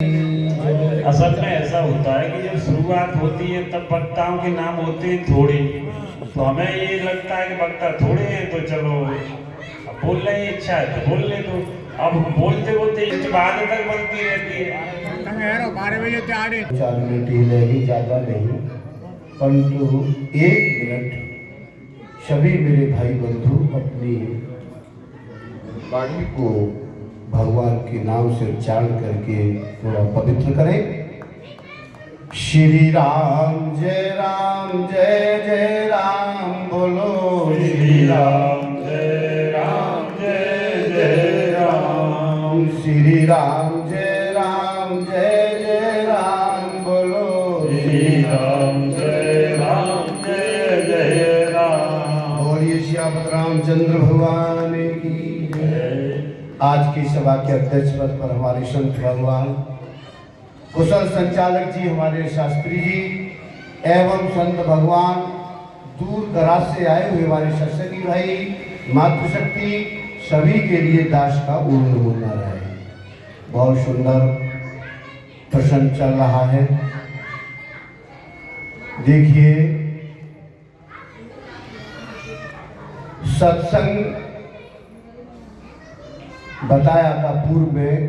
असल में ऐसा होता है कि जब शुरुआत होती है तब वक्ताओं के नाम होते हैं थोड़े, तो हमें ये लगता है कि वक्ता थोड़े हैं तो चलो अब बोल रहे हैं, इच्छा है तो बोल ले। तो अब बोलते बोलते इस बात तक बनती रहती है। 12 बजे तैयार है। 4 मिनट ही लगेगी, ज़्यादा नहीं, परंतु 1 मिनट सभी मेरे भाई बंधु अपनी वाणी को भगवान के नाम से उच्चारण करके थोड़ा पवित्र करें। श्री राम जय जय राम बोलो। श्री राम जय जय राम। श्री राम जय जय राम बोलो। श्री राम जय जय राम। बोलिए श्यामत रामचंद्र भगवान की। आज की सभा के अध्यक्ष पद पर हमारे संत भगवान कुशल संचालक जी, हमारे शास्त्री जी एवं संत भगवान, दूर दराज से आए हुए हमारे सत्संगी भाई, मातृशक्ति, सभी के लिए दास का पूर्ण होना रहे। बहुत सुंदर प्रसंग चल रहा है। देखिए, सत्संग बताया था पूर्व में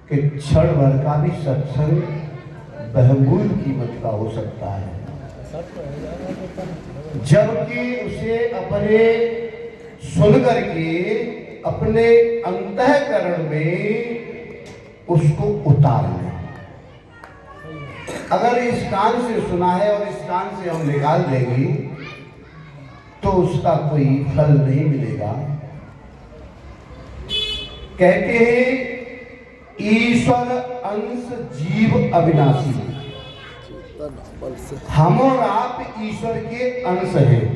कि क्षण भर का भी सत्संग बहुमूल्य कीमत का हो सकता है, जबकि उसे अपने सुनकर के अपने अंतःकरण में उसको उतार लें। अगर इस कान से सुना है और इस कान से हम निकाल देंगे तो उसका कोई फल नहीं मिलेगा। कहते हैं ईश्वर अंश जीव अविनाशी, हम और आप ईश्वर के अंश हैं,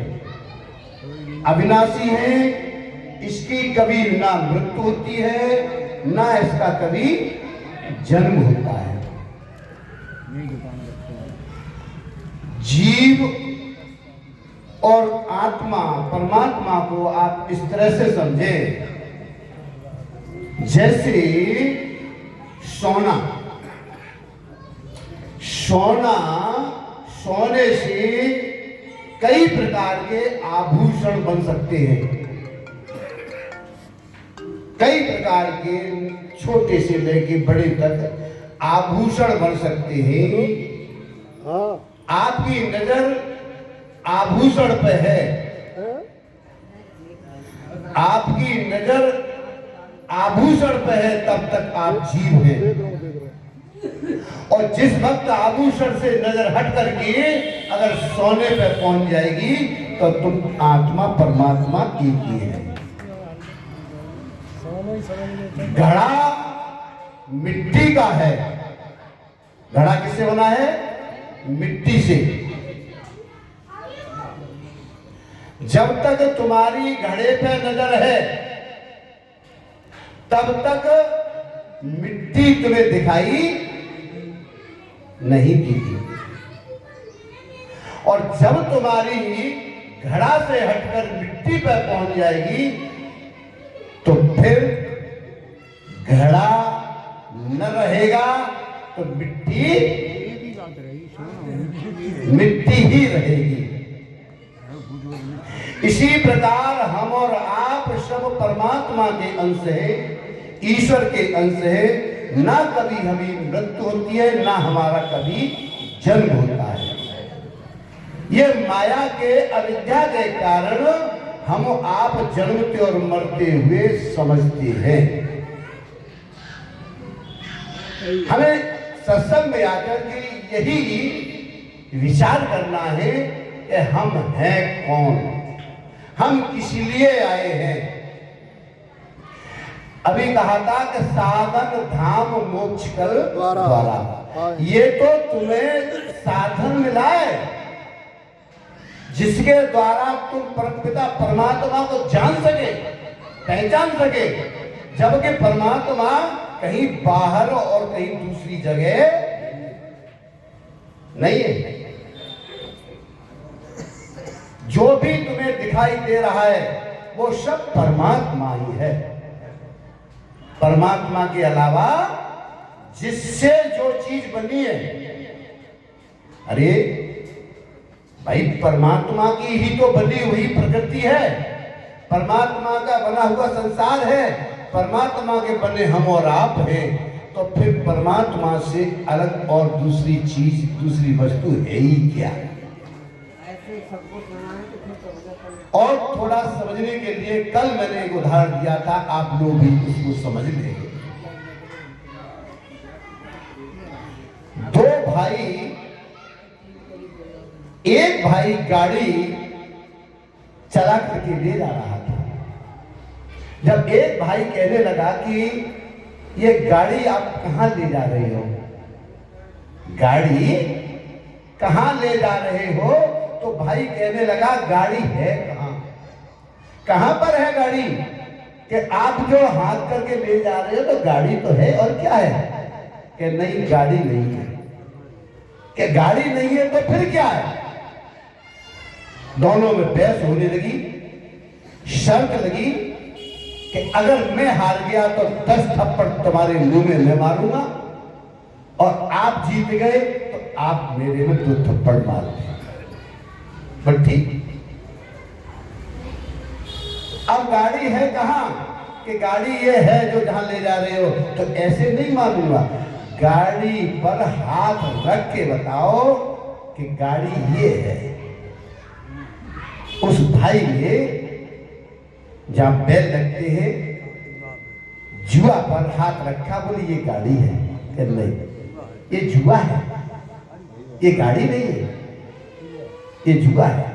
अविनाशी हैं। इसकी कभी ना मृत्यु होती है, ना इसका कभी जन्म होता है। जीव और आत्मा, परमात्मा को आप इस तरह से समझें जैसे सोने से कई प्रकार के आभूषण बन सकते हैं, कई प्रकार के छोटे से लेके बड़े तक आभूषण बन सकते हैं। आपकी नजर आभूषण पे है, आपकी नजर आभूषण पे है, तब तक आप जीव हैं। और जिस वक्त आभूषण से नजर हट करके अगर सोने पे पहुंच जाएगी तो तुम आत्मा परमात्मा एक ही है। घड़ा मिट्टी का है। घड़ा किससे बना है? मिट्टी से। जब तक तुम्हारी घड़े पे नजर है तब तक मिट्टी तुम्हें दिखाई नहीं देगी, और जब तुम्हारी घड़ा से हटकर मिट्टी पर पहुंच जाएगी तो फिर घड़ा न रहेगा तो मिट्टी ही रहेगी। इसी प्रकार हम और आप सब परमात्मा के अंश हैं, ईश्वर के अंश है। ना कभी हमें मृत्यु होती है, ना हमारा कभी जन्म होता है। ये माया के अविद्या के कारण हम आप जन्मते और मरते हुए समझते हैं। हमें सत्संग में आकर के यही विचार करना है कि हम हैं कौन, हम किस लिए आए हैं। अभी कहा था कि साधन धाम मोक्ष कल द्वारा। ये तो तुम्हें साधन मिला है जिसके द्वारा तुम परमपिता परमात्मा को जान सके, पहचान सके, जबकि परमात्मा कहीं बाहर और कहीं दूसरी जगह नहीं है। जो भी तुम्हें दिखाई दे रहा है वो सब परमात्मा ही है। परमात्मा के अलावा जिससे जो चीज बनी है, अरे भाई परमात्मा की ही तो बनी हुई प्रकृति है, परमात्मा का बना हुआ संसार है, परमात्मा के बने हम और आप हैं, तो फिर परमात्मा से अलग और दूसरी चीज, दूसरी वस्तु है ही क्या। और थोड़ा समझने के लिए कल मैंने एक उदाहरण दिया था, आप लोग भी उसको समझ लेंगे। दो भाई, एक भाई गाड़ी चला करके ले जा रहा था। जब एक भाई कहने लगा कि ये गाड़ी आप कहां ले जा रहे हो, गाड़ी कहां ले जा रहे हो, तो भाई कहने लगा गाड़ी है कहां, कहां पर है गाड़ी, कि आप जो हाथ करके ले जा रहे हो तो गाड़ी तो है और क्या है, कि नहीं गाड़ी नहीं है, कि गाड़ी नहीं है तो फिर क्या है। दोनों में बहस होने लगी, शर्त लगी कि अगर मैं हार गया तो 10 थप्पड़ तुम्हारे मुंह में मैं मारूंगा, और आप जीत गए तो आप मेरे में 2 थप्पड़ मार दें। पर ठीक, अब गाड़ी है कहां, कि गाड़ी ये है जो जहां ले जा रहे हो, तो ऐसे नहीं मारूंगा, गाड़ी पर हाथ रख के बताओ कि गाड़ी ये है। उस भाई ने जहां बैल लगते हैं जुआ पर हाथ रखा, बोले ये गाड़ी है, कि नहीं ये जुआ है, ये गाड़ी नहीं है, ये जुआ है।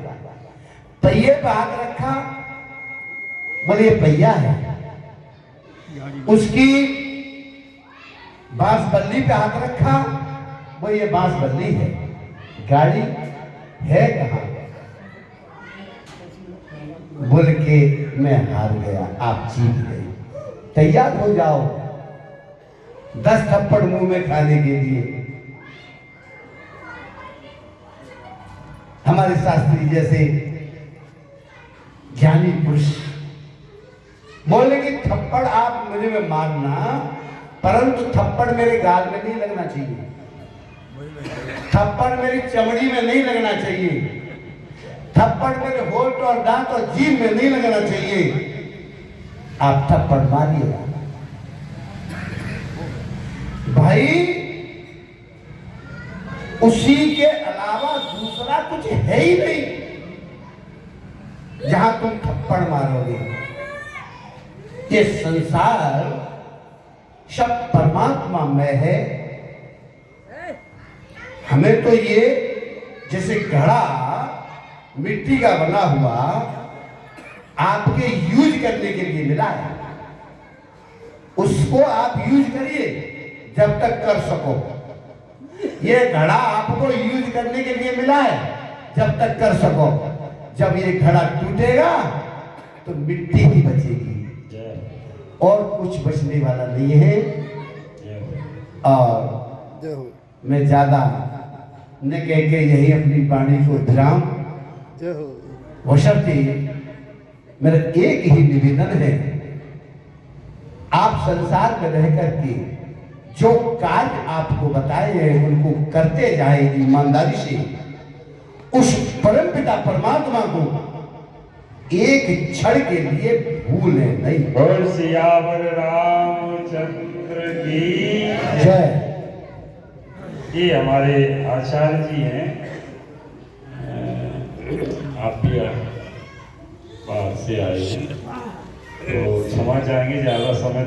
पहिए पर हाथ रखा, बोले ये पहिया है। उसकी बांस बल्ली पे हाथ रखा, बोले ये बांस बल्ली है, गाड़ी है कहां। बोल के मैं हार गया, आप जीत गए, तैयार हो जाओ 10 थप्पड़ मुंह में खाने के लिए। हमारे शास्त्री जैसे ज्ञानी पुरुष बोले कि थप्पड़ आप मुझे में मारना, परंतु थप्पड़ मेरे गाल में नहीं लगना चाहिए, थप्पड़ मेरी चमड़ी में नहीं लगना चाहिए, थप्पड़ मेरे होठ और दांत और जीभ में नहीं लगना चाहिए। आप थप्पड़ मारिएगा। भाई उसी के अलावा दूसरा कुछ है ही नहीं जहां तुम थप्पड़ मारोगे। ये संसार सब परमात्मा में है। हमें तो ये जैसे घड़ा मिट्टी का बना हुआ आपके यूज करने के लिए मिला है, उसको आप यूज करिए जब तक कर सको। ये घड़ा आपको यूज करने के लिए मिला है जब तक कर सको। जब ये घड़ा टूटेगा तो मिट्टी ही बचेगी और कुछ बचने वाला नहीं है। और मैं ज्यादा न कह के यही अपनी वाणी को विराम बशर्ते मेरा एक ही निवेदन है, आप संसार में रह करके जो कार्य आपको बताए हैं उनको करते जाए ईमानदारी से। उस परमपिता परमात्मा को एक क्षण के लिए भूले नहीं। बोल सियावर रामचंद्र की जय। ये हमारे आचार्य जी हैं, आप भी बाहर से आए हैं तो क्षमा चाहेंगे, ज्यादा समय